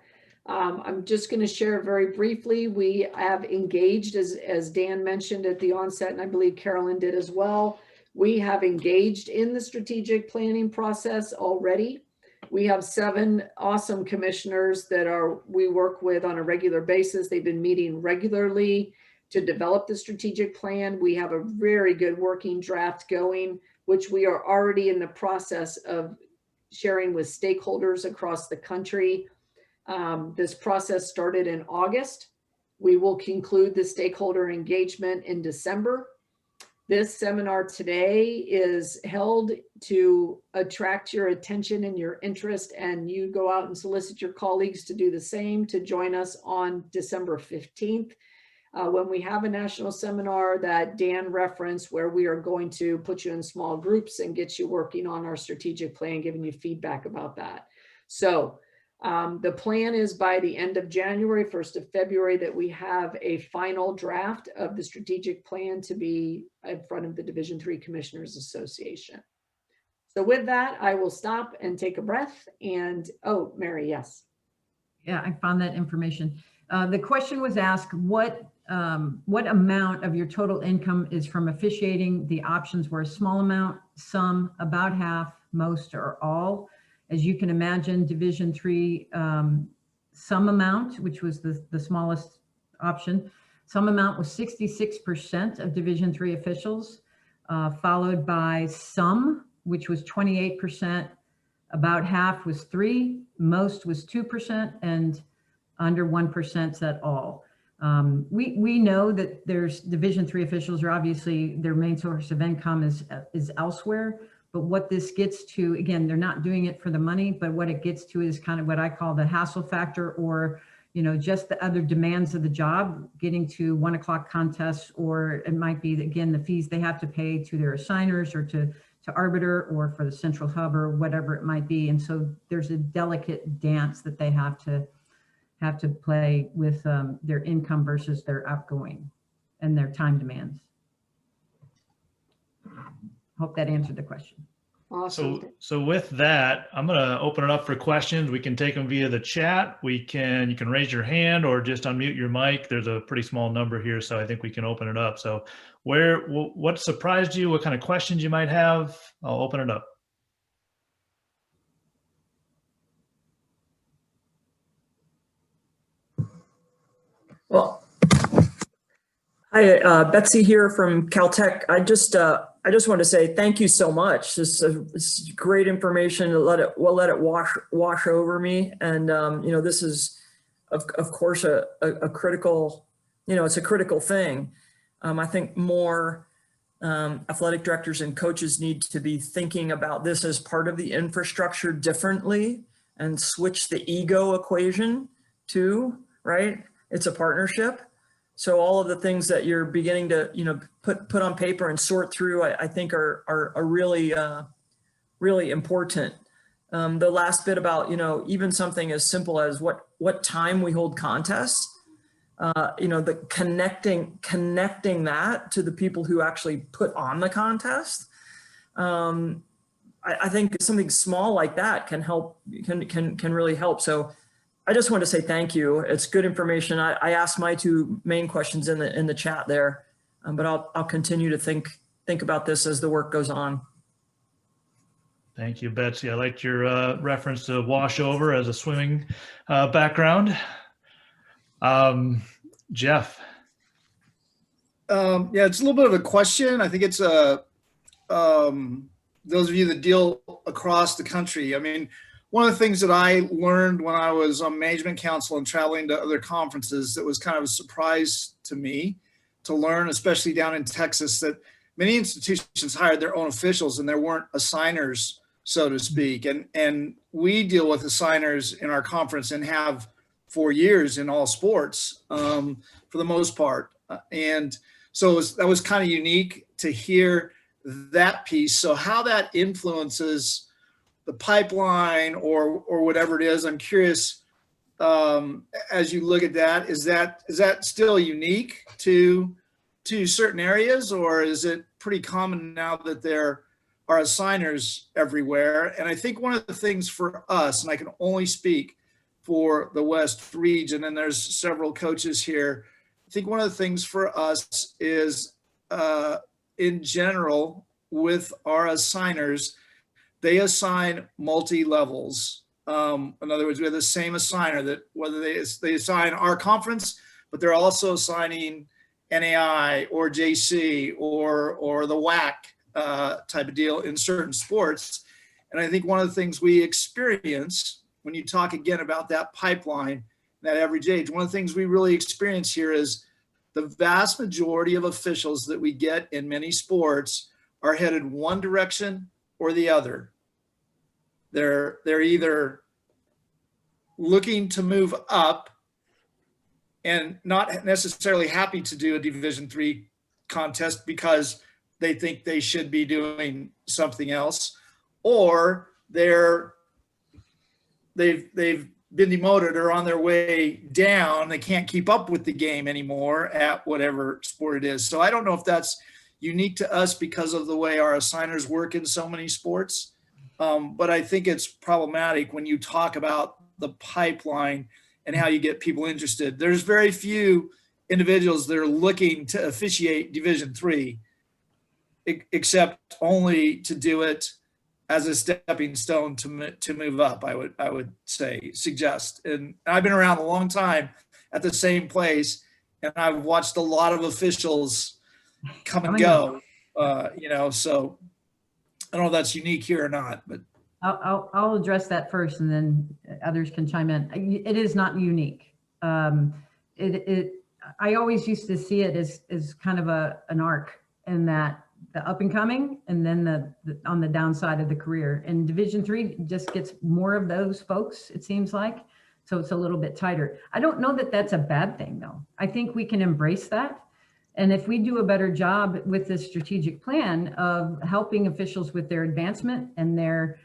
I'm just going to share very briefly. We have engaged, as Dan mentioned at the onset, and I believe Carolyn did as well. We have engaged in the strategic planning process already. We have 7 awesome commissioners that we work with on a regular basis. They've been meeting regularly to develop the strategic plan. We have a very good working draft going, which we are already in the process of sharing with stakeholders across the country. This process started in August. We will conclude the stakeholder engagement in December. This seminar today is held to attract your attention and your interest, and you go out and solicit your colleagues to do the same, to join us on December 15th. When we have a national seminar that Dan referenced, where we are going to put you in small groups and get you working on our strategic plan, giving you feedback about that. So the plan is by the end of January, 1st of February, that we have a final draft of the strategic plan to be in front of the Division III Commissioners Association. So with that, I will stop and take a breath. And, oh, Mary, yes. Yeah, I found that information. The question was asked, what amount of your total income is from officiating? The options were a small amount, some, about half, most, or all. As you can imagine, Division III, some amount, which was the smallest option, some amount was 66% of Division III officials, followed by some, which was 28%, about half was 3%, most was 2%, and under 1% at all. We know that there's Division III officials are obviously their main source of income is elsewhere. But what this gets to, again, they're not doing it for the money, but what it gets to is kind of what I call the hassle factor, or, you know, just the other demands of the job, getting to 1 o'clock contests, or it might be, again, the fees they have to pay to their assigners or to arbiter or for the central hub or whatever it might be. And so there's a delicate dance that they have to play with their income versus their outgoing and their time demands. Hope that answered the question. Awesome. So with that, I'm going to open it up for questions. We can take them via the chat. You can raise your hand or just unmute your mic. There's a pretty small number here, so I think we can open it up. So what surprised you? What kind of questions you might have? I'll open it up. Well, hi, Betsy here from Caltech. I just want to say thank you so much. This is great information. We'll let it wash over me. And you know, this is of course a critical, you know, it's a critical thing. I think more athletic directors and coaches need to be thinking about this as part of the infrastructure differently, and switch the ego equation too, right? It's a partnership. So all of the things that you're beginning to, you know, put on paper and sort through, I think are really, really important. The last bit about, you know, even something as simple as what time we hold contests, you know, the connecting that to the people who actually put on the contest. I think something small like that can help, can really help. So I just want to say thank you. It's good information. I asked my 2 main questions in the chat there, but I'll continue to think about this as the work goes on. Thank you, Betsy. I liked your reference to wash over as a swimming background. Jeff. Yeah, it's a little bit of a question. I think it's those of you that deal across the country. I mean, one of the things that I learned when I was on management council and traveling to other conferences, that was kind of a surprise to me to learn, especially down in Texas, that many institutions hired their own officials and there weren't assigners, so to speak. And we deal with assigners in our conference and have for years in all sports for the most part. And so that was kind of unique to hear that piece. So how that influences the pipeline or whatever it is, I'm curious, as you look at that, is that still unique to certain areas, or is it pretty common now that there are assigners everywhere? And I think one of the things for us, and I can only speak for the West region, and there's several coaches here, I think one of the things for us is in general with our assigners, they assign multi-levels. In other words, we have the same assigner that whether they assign our conference, but they're also assigning NAI or JC or the WAC type of deal in certain sports. And I think one of the things we experience when you talk again about that pipeline, that average age, one of the things we really experience here is the vast majority of officials that we get in many sports are headed one direction or the other. They're either looking to move up and not necessarily happy to do a Division III contest because they think they should be doing something else, or they've been demoted or on their way down. They can't keep up with the game anymore at whatever sport it is. So I don't know if that's unique to us because of the way our assigners work in so many sports. But I think it's problematic when you talk about the pipeline and how you get people interested. There's very few individuals that are looking to officiate Division III, except only to do it as a stepping stone to move up, I would suggest. And I've been around a long time at the same place, and I've watched a lot of officials come and go, so I don't know if that's unique here or not, but. I'll address that first, and then others can chime in. It is not unique. I always used to see it as kind of an arc, in that the up and coming, and then the on the downside of the career. And Division III just gets more of those folks, it seems like. So it's a little bit tighter. I don't know that that's a bad thing, though. I think we can embrace that. And if we do a better job with this strategic plan of helping officials with their advancement and their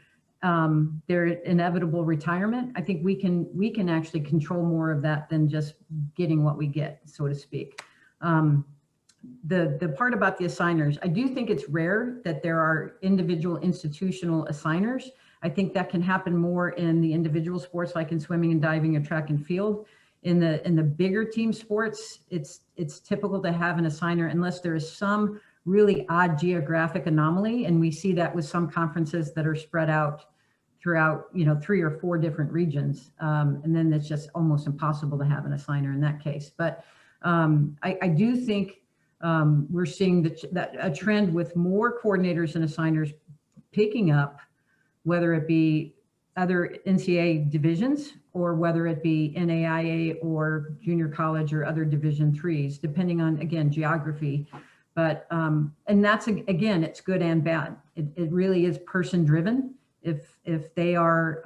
inevitable retirement, I think we can actually control more of that than just getting what we get, so to speak. The part about the assigners, I do think it's rare that there are individual institutional assigners. I think that can happen more in the individual sports, like in swimming and diving and track and field. In the bigger team sports, it's typical to have an assigner unless there is some really odd geographic anomaly, and we see that with some conferences that are spread out throughout 3 or 4 different regions, and then it's just almost impossible to have an assigner in that case. But I do think we're seeing a trend with more coordinators and assigners picking up, whether it be other NCAA divisions or whether it be NAIA or junior college or other Division IIIs, depending on, again, geography. But, and that's, again, it's good and bad. It really is person driven. If they are,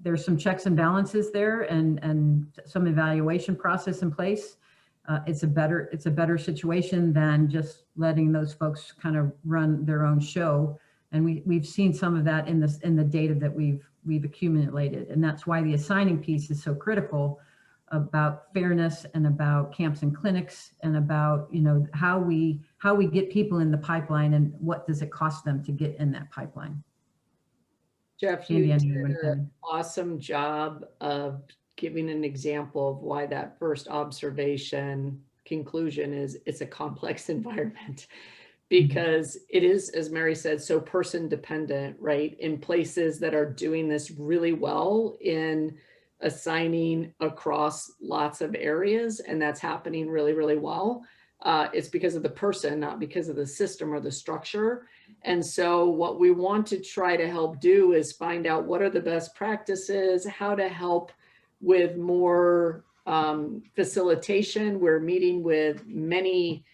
there's some checks and balances there and some evaluation process in place, it's a better situation than just letting those folks kind of run their own show. And we've seen some of that in the data that we've accumulated. And that's why the assigning piece is so critical, about fairness and about camps and clinics and about, how we get people in the pipeline and what does it cost them to get in that pipeline. Jeff, you did an awesome job of giving an example of why that first observation conclusion is it's a complex environment, because it is, as Mary said, so person dependent, right? In places that are doing this really well in assigning across lots of areas, and that's happening really, really well. It's because of the person, not because of the system or the structure. And so what we want to try to help do is find out what are the best practices, how to help with more facilitation. We're meeting with many,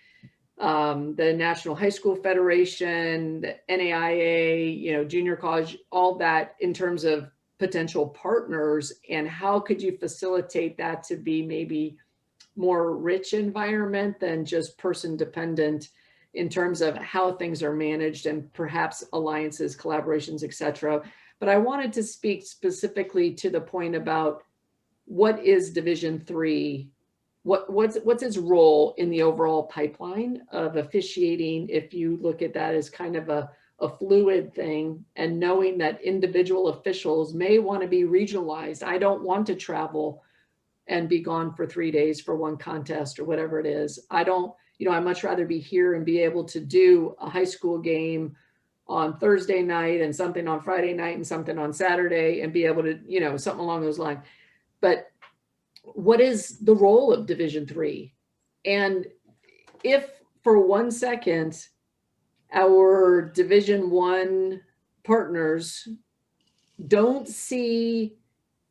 the National High School Federation, the NAIA, junior college, all that in terms of potential partners, and how could you facilitate that to be maybe more rich environment than just person dependent in terms of how things are managed and perhaps alliances, collaborations, etc. But I wanted to speak specifically to the point about what is Division III, what's its role in the overall pipeline of officiating, if you look at that as kind of a fluid thing, and knowing that individual officials may want to be regionalized. I don't want to travel and be gone for 3 days for one contest or whatever it is. I'd much rather be here and be able to do a high school game on Thursday night and something on Friday night and something on Saturday and be able to, you know, something along those lines. But what is the role of Division III? And if for 1 second, our Division I partners don't see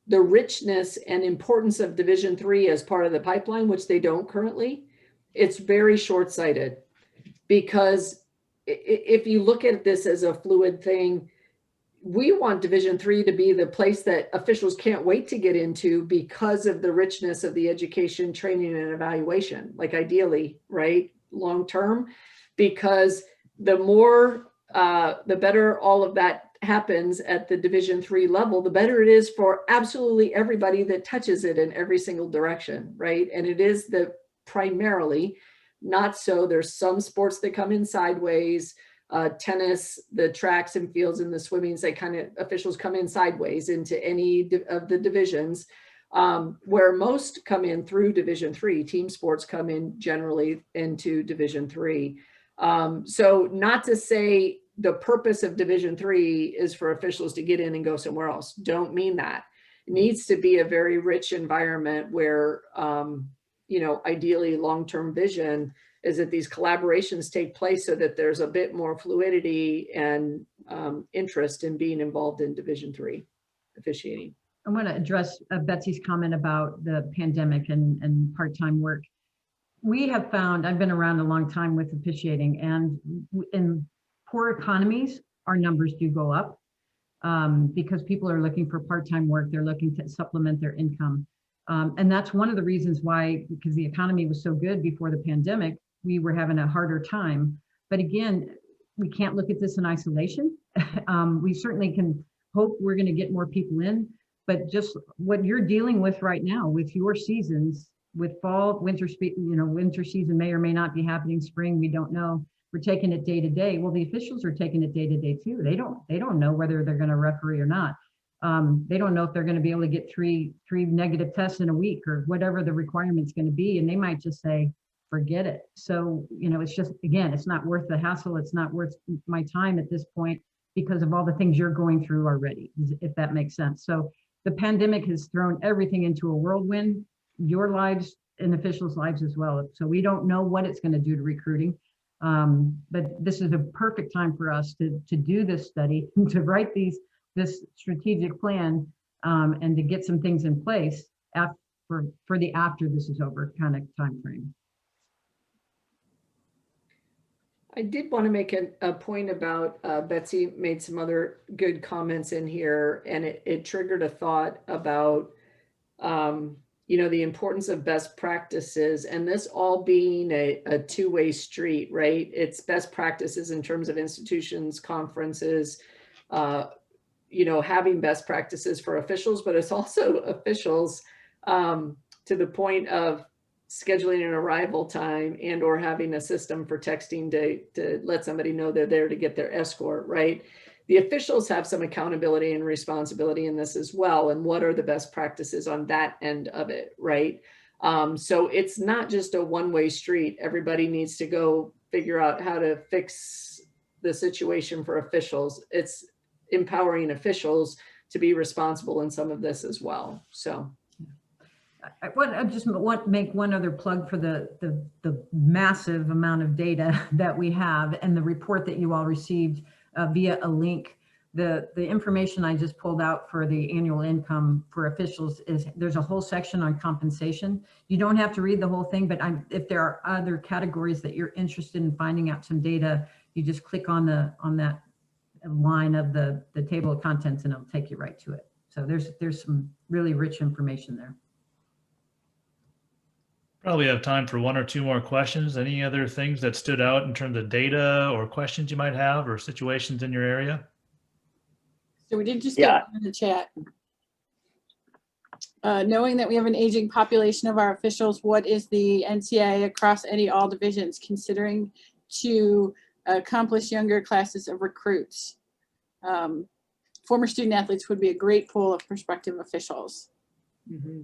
the richness and importance of Division III as part of the pipeline, which they don't currently, it's very short-sighted. Because if you look at this as a fluid thing, we want Division III to be the place that officials can't wait to get into because of the richness of the education, training, and evaluation, like ideally, right, long-term, because the more, the better all of that happens at the Division III level, the better it is for absolutely everybody that touches it in every single direction, right? And it is the primarily, not so, there's some sports that come in sideways, tennis, the tracks and fields and the swimmings, they kind of, officials come in sideways into any of the divisions, where most come in through Division III. Team sports come in generally into Division III. So not to say the purpose of Division III is for officials to get in and go somewhere else. Don't mean that. It needs to be a very rich environment where, you know, ideally long-term vision is that these collaborations take place so that there's a bit more fluidity and interest in being involved in Division III officiating. I want to address Betsy's comment about the pandemic and part-time work. We have found, I've been around a long time with officiating, and in poor economies, our numbers do go up because people are looking for part-time work. They're looking to supplement their income. And that's one of the reasons why, because the economy was so good before the pandemic, we were having a harder time. But again, we can't look at this in isolation. We certainly can hope we're going to get more people in, but just what you're dealing with right now with your seasons, with fall, winter, winter season may or may not be happening, spring, we don't know. We're taking it day to day. Well, the officials are taking it day to day too. They don't know whether they're going to referee or not. They don't know if they're going to be able to get three negative tests in a week or whatever the requirement's going to be. And they might just say, forget it. So, you know, it's just, again, it's not worth the hassle. It's not worth my time at this point because of all the things you're going through already, if that makes sense. So the pandemic has thrown everything into a whirlwind, your lives and officials' lives as well. So we don't know what it's going to do to recruiting. But this is a perfect time for us to do this study, to write this strategic plan, and to get some things in place for the after this is over kind of time frame. I did want to make a point about, Betsy made some other good comments in here, and it triggered a thought about, you know, the importance of best practices, and this all being a two-way street, right? It's best practices in terms of institutions, conferences, you know, having best practices for officials, but it's also officials to the point of scheduling an arrival time and or having a system for texting to let somebody know they're there to get their escort, right? The officials have some accountability and responsibility in this as well. And what are the best practices on that end of it, right? So it's not just a one-way street. Everybody needs to go figure out how to fix the situation for officials. It's empowering officials to be responsible in some of this as well. So I just want to make one other plug for the massive amount of data that we have and the report that you all received via a link. The information I just pulled out for the annual income for officials is there's a whole section on compensation. You don't have to read the whole thing, but if there are other categories that you're interested in finding out some data, you just click on that line of the table of contents and it'll take you right to it. So there's some really rich information there. Probably have time for one or two more questions. Any other things that stood out in terms of data or questions you might have or situations in your area? So we did just get in the chat. Knowing that we have an aging population of our officials, what is the NCAA across all divisions considering to accomplish younger classes of recruits? Former student athletes would be a great pool of prospective officials. mm-hmm.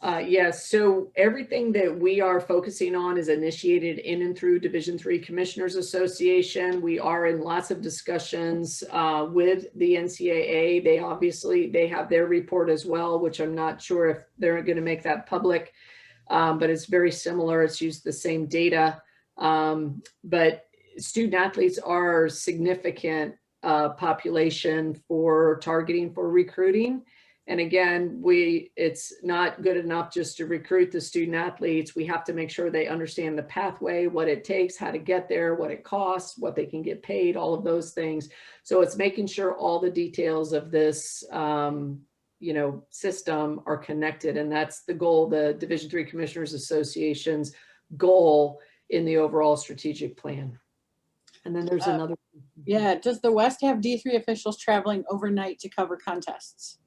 Yes, so everything that we are focusing on is initiated in and through Division III Commissioners Association. We are in lots of discussions with the NCAA. They have their report as well, which I'm not sure if they're going to make that public, but it's very similar. It's used the same data, but student athletes are significant population for targeting for recruiting. And again, it's not good enough just to recruit the student athletes. We have to make sure they understand the pathway, what it takes, how to get there, what it costs, what they can get paid, all of those things. So it's making sure all the details of this, system are connected. And that's the goal, the Division III Commissioners Association's goal in the overall strategic plan. And then there's another. Yeah, does the West have D3 officials traveling overnight to cover contests?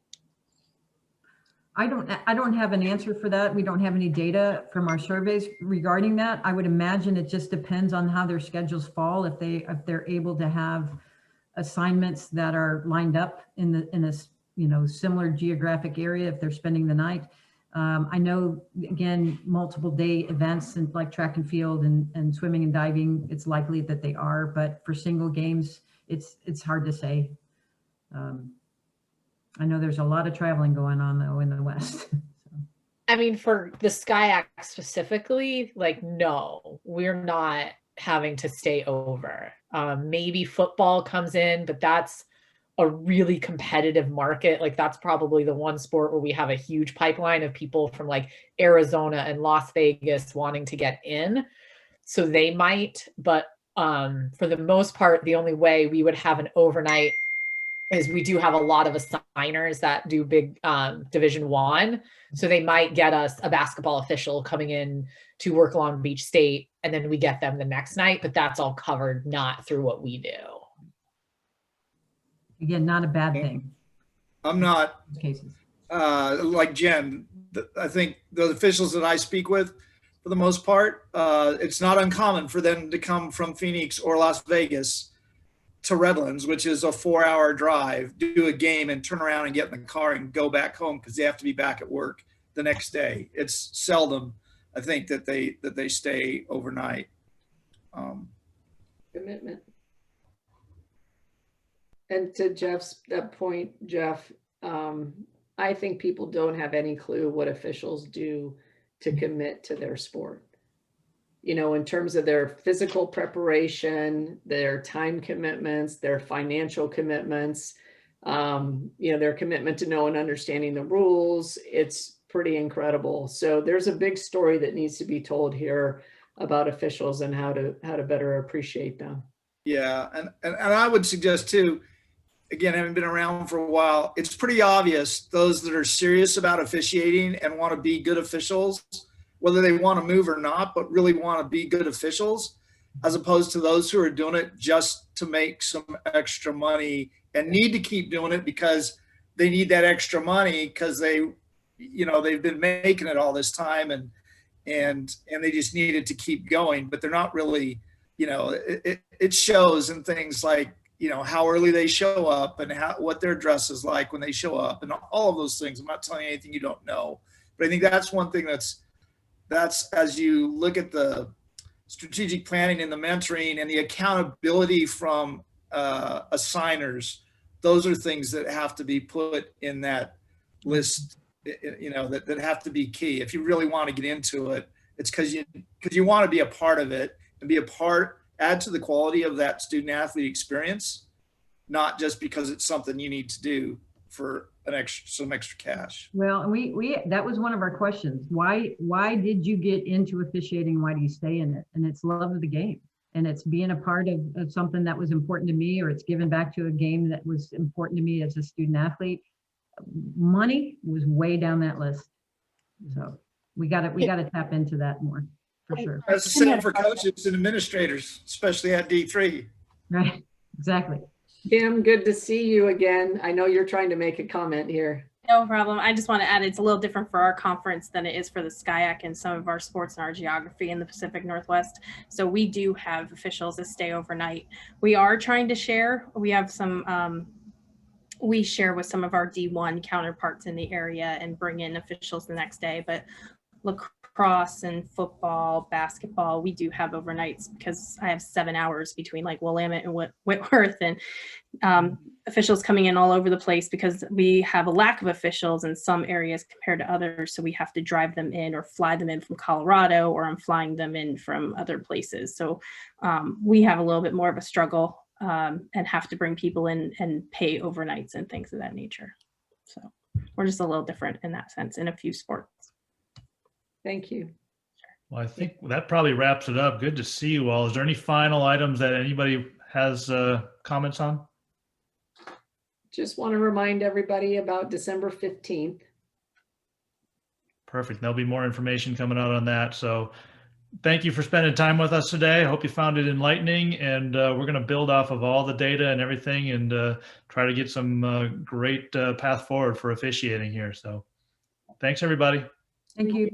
I don't have an answer for that. We don't have any data from our surveys regarding that. I would imagine it just depends on how their schedules fall. If they're able to have assignments that are lined up in a similar geographic area, if they're spending the night. I know, again, multiple day events and like track and field and swimming and diving, it's likely that they are, but for single games, it's hard to say. I know there's a lot of traveling going on though in the West. I mean, for the SCIAC specifically, like, no, we're not having to stay over. Maybe football comes in, but that's a really competitive market. Like, that's probably the one sport where we have a huge pipeline of people from like Arizona and Las Vegas wanting to get in. So they might, but for the most part, the only way we would have an overnight is we do have a lot of assigners that do big Division I. So they might get us a basketball official coming in to work Long Beach State, and then we get them the next night, but that's all covered not through what we do. Again, not a bad thing. I'm not Cases. like Jen. I think the officials that I speak with, for the most part, it's not uncommon for them to come from Phoenix or Las Vegas to Redlands, which is a 4-hour drive, do a game and turn around and get in the car and go back home because they have to be back at work the next day. It's seldom, I think, that they stay overnight. Commitment. And to Jeff's point, Jeff, I think people don't have any clue what officials do to commit to their sport. In terms of their physical preparation, their time commitments, their financial commitments, their commitment to know and understanding the rules, it's pretty incredible. So there's a big story that needs to be told here about officials and how to better appreciate them. Yeah, and I would suggest too, again, having been around for a while, it's pretty obvious those that are serious about officiating and want to be good officials, whether they want to move or not, but really want to be good officials, as opposed to those who are doing it just to make some extra money and need to keep doing it because they need that extra money because they've been making it all this time and they just need it to keep going, but they're not really, it shows in things like, how early they show up and what their dress is like when they show up and all of those things. I'm not telling you anything you don't know, but I think that's one thing that's as you look at the strategic planning and the mentoring and the accountability from assigners, those are things that have to be put in that list, that have to be key. If you really want to get into it, it's because you want to be a part of it and add to the quality of that student athlete experience, not just because it's something you need to do for some extra cash. Well, we that was one of our questions. Why did you get into officiating? Why do you stay in it? And it's love of the game, and it's being a part of something that was important to me, or it's giving back to a game that was important to me as a student athlete. Money was way down that list, so we got to tap into that more, for sure. That's the same for coaches and administrators, especially at D3. Right, exactly. Kim, good to see you again. I know you're trying to make a comment here. No problem. I just want to add, it's a little different for our conference than it is for the SCIAC and some of our sports and our geography in the Pacific Northwest. So we do have officials that stay overnight. We are trying to share. We have some we share with some of our D1 counterparts in the area and bring in officials the next day. But lacrosse and football, basketball, we do have overnights because I have 7 hours between like Willamette and Whitworth, and officials coming in all over the place because we have a lack of officials in some areas compared to others. So we have to drive them in or fly them in from Colorado, or I'm flying them in from other places. So we have a little bit more of a struggle and have to bring people in and pay overnights and things of that nature. So we're just a little different in that sense in a few sports. Thank you. Well, I think that probably wraps it up. Good to see you all. Is there any final items that anybody has comments on? Just want to remind everybody about December 15th. Perfect. There'll be more information coming out on that. So thank you for spending time with us today. I hope you found it enlightening, and we're going to build off of all the data and everything and try to get some great path forward for officiating here. So thanks, everybody. Thank you.